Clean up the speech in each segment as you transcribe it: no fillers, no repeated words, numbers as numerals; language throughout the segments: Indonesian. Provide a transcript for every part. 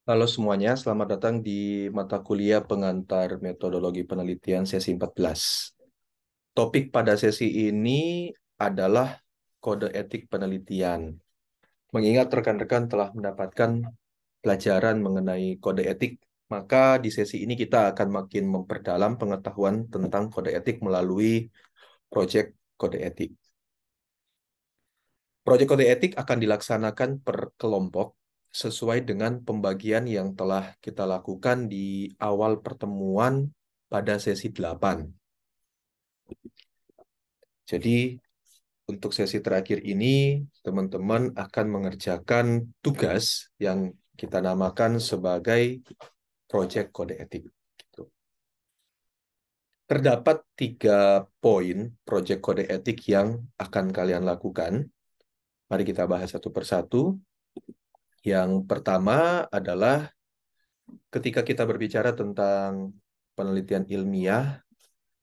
Halo semuanya, selamat datang di mata kuliah pengantar metodologi penelitian sesi 14. Topik pada sesi ini adalah kode etik penelitian. Mengingat rekan-rekan telah mendapatkan pelajaran mengenai kode etik, maka di sesi ini kita akan makin memperdalam pengetahuan tentang kode etik melalui proyek kode etik. Proyek kode etik akan dilaksanakan per kelompok sesuai dengan pembagian yang telah kita lakukan di awal pertemuan pada sesi 8. Jadi, untuk sesi terakhir ini, teman-teman akan mengerjakan tugas yang kita namakan sebagai proyek kode etik. Gitu. Terdapat 3 poin proyek kode etik yang akan kalian lakukan. Mari kita bahas satu persatu. Yang pertama adalah ketika kita berbicara tentang penelitian ilmiah,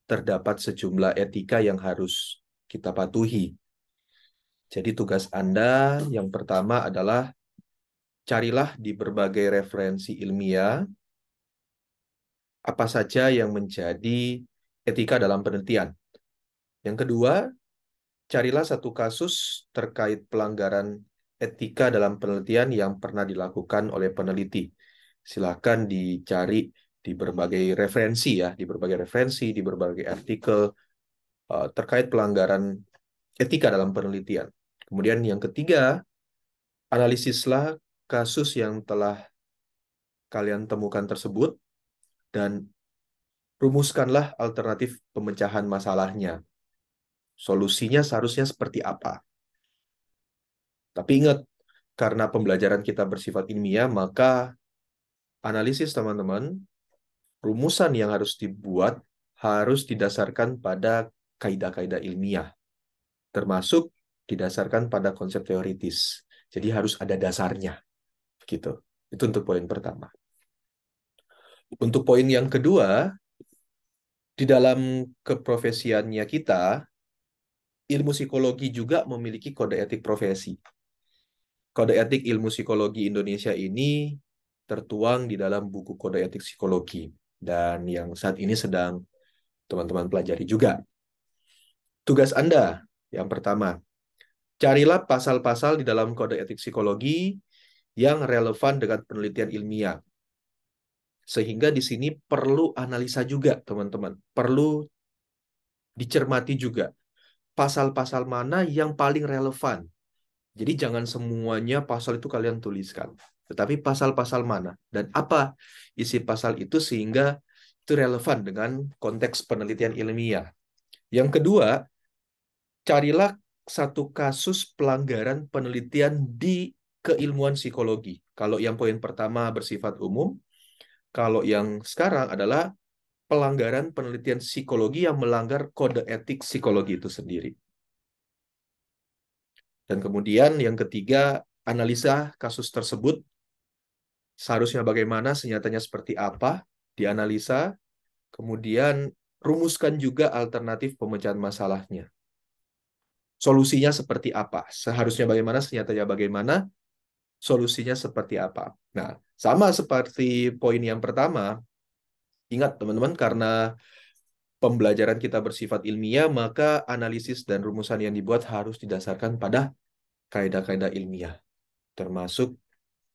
terdapat sejumlah etika yang harus kita patuhi. Jadi tugas Anda yang pertama adalah carilah di berbagai referensi ilmiah apa saja yang menjadi etika dalam penelitian. Yang kedua, carilah satu kasus terkait pelanggaran etika dalam penelitian yang pernah dilakukan oleh peneliti. Silakan dicari di berbagai referensi ya, di berbagai artikel terkait pelanggaran etika dalam penelitian. Kemudian yang ketiga, analisislah kasus yang telah kalian temukan tersebut dan rumuskanlah alternatif pemecahan masalahnya. Solusinya seharusnya seperti apa? Tapi ingat, karena pembelajaran kita bersifat ilmiah, maka analisis teman-teman, rumusan yang harus dibuat harus didasarkan pada kaidah-kaidah ilmiah, termasuk didasarkan pada konsep teoritis. Jadi harus ada dasarnya, gitu. Itu untuk poin pertama. Untuk poin yang kedua, di dalam keprofesiannya kita, ilmu psikologi juga memiliki kode etik profesi. Kode etik ilmu psikologi Indonesia ini tertuang di dalam buku kode etik psikologi dan yang saat ini sedang teman-teman pelajari juga. Tugas Anda yang pertama, carilah pasal-pasal di dalam kode etik psikologi yang relevan dengan penelitian ilmiah. Sehingga di sini perlu analisa juga, teman-teman. Perlu dicermati juga pasal-pasal mana yang paling relevan. Jadi jangan semuanya pasal itu kalian tuliskan, tetapi pasal-pasal mana dan apa isi pasal itu sehingga itu relevan dengan konteks penelitian ilmiah. Yang kedua, carilah satu kasus pelanggaran penelitian di keilmuan psikologi. Kalau yang poin pertama bersifat umum, kalau yang sekarang adalah pelanggaran penelitian psikologi yang melanggar kode etik psikologi itu sendiri. Dan kemudian yang ketiga, analisa kasus tersebut seharusnya bagaimana, senyatanya seperti apa, dianalisa, kemudian rumuskan juga alternatif pemecahan masalahnya. Solusinya seperti apa? Seharusnya bagaimana, senyatanya bagaimana, solusinya seperti apa. Nah, sama seperti poin yang pertama, ingat teman-teman, karena pembelajaran kita bersifat ilmiah, maka analisis dan rumusan yang dibuat harus didasarkan pada kaidah-kaidah ilmiah. Termasuk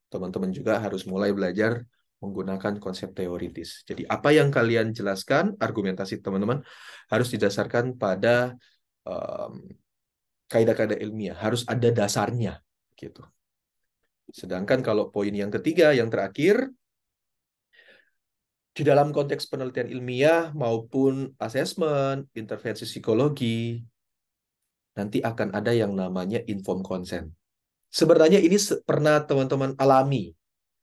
teman-teman juga harus mulai belajar menggunakan konsep teoritis. Jadi apa yang kalian jelaskan, argumentasi teman-teman harus didasarkan pada um, kaidah-kaidah ilmiah, harus ada dasarnya gitu. Sedangkan kalau poin yang ketiga, yang terakhir, di dalam konteks penelitian ilmiah maupun asesmen, intervensi psikologi, nanti akan ada yang namanya informed consent. Sebenarnya ini pernah teman-teman alami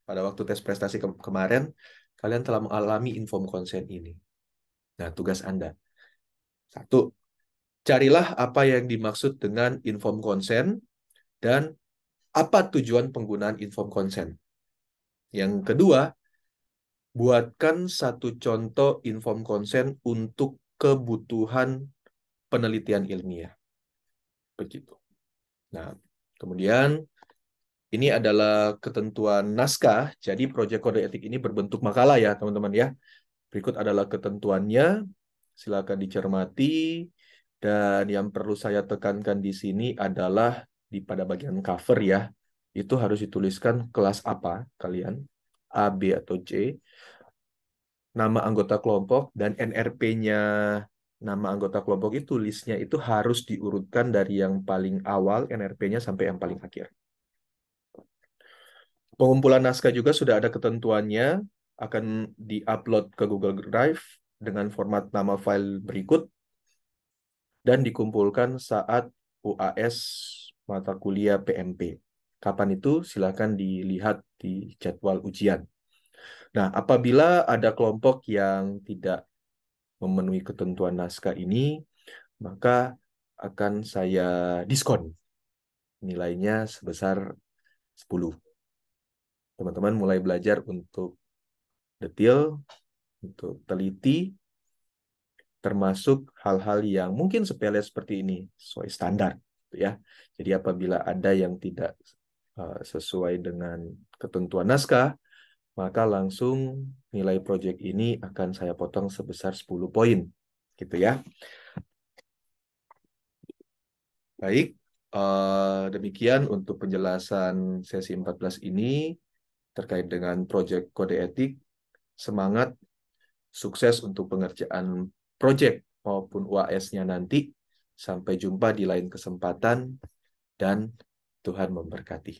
pada waktu tes prestasi kemarin, kalian telah mengalami informed consent ini. Nah, tugas Anda. Satu, carilah apa yang dimaksud dengan informed consent dan apa tujuan penggunaan informed consent. Yang kedua, buatkan satu contoh informed consent untuk kebutuhan penelitian ilmiah. Begitu. Nah, kemudian Ini adalah ketentuan naskah, jadi proyek kode etik ini berbentuk makalah ya, teman-teman ya. Berikut adalah ketentuannya, silakan dicermati. Dan yang perlu saya tekankan di sini adalah pada bagian cover ya, itu harus dituliskan kelas apa kalian, A, B, atau C, nama anggota kelompok, dan NRP-nya nama anggota kelompok itu, listnya itu harus diurutkan dari yang paling awal NRP-nya sampai yang paling akhir. Pengumpulan naskah juga sudah ada ketentuannya, akan diupload ke Google Drive dengan format nama file berikut, dan dikumpulkan saat UAS mata kuliah PMP. Kapan itu? Silakan dilihat di jadwal ujian. Nah, apabila ada kelompok yang tidak memenuhi ketentuan naskah ini, maka akan saya diskon. Nilainya sebesar 10. Teman-teman mulai belajar untuk detail, untuk teliti, termasuk hal-hal yang mungkin sepele seperti ini, sesuai standar, ya. Jadi apabila ada yang tidak sesuai dengan ketentuan naskah, maka langsung nilai proyek ini akan saya potong sebesar 10 poin, gitu ya. Baik, demikian untuk penjelasan sesi 14 ini terkait dengan proyek kode etik. Semangat, sukses untuk pengerjaan proyek maupun UAS-nya nanti. Sampai jumpa di lain kesempatan dan Tuhan memberkati.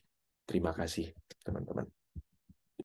Terima kasih, teman-teman.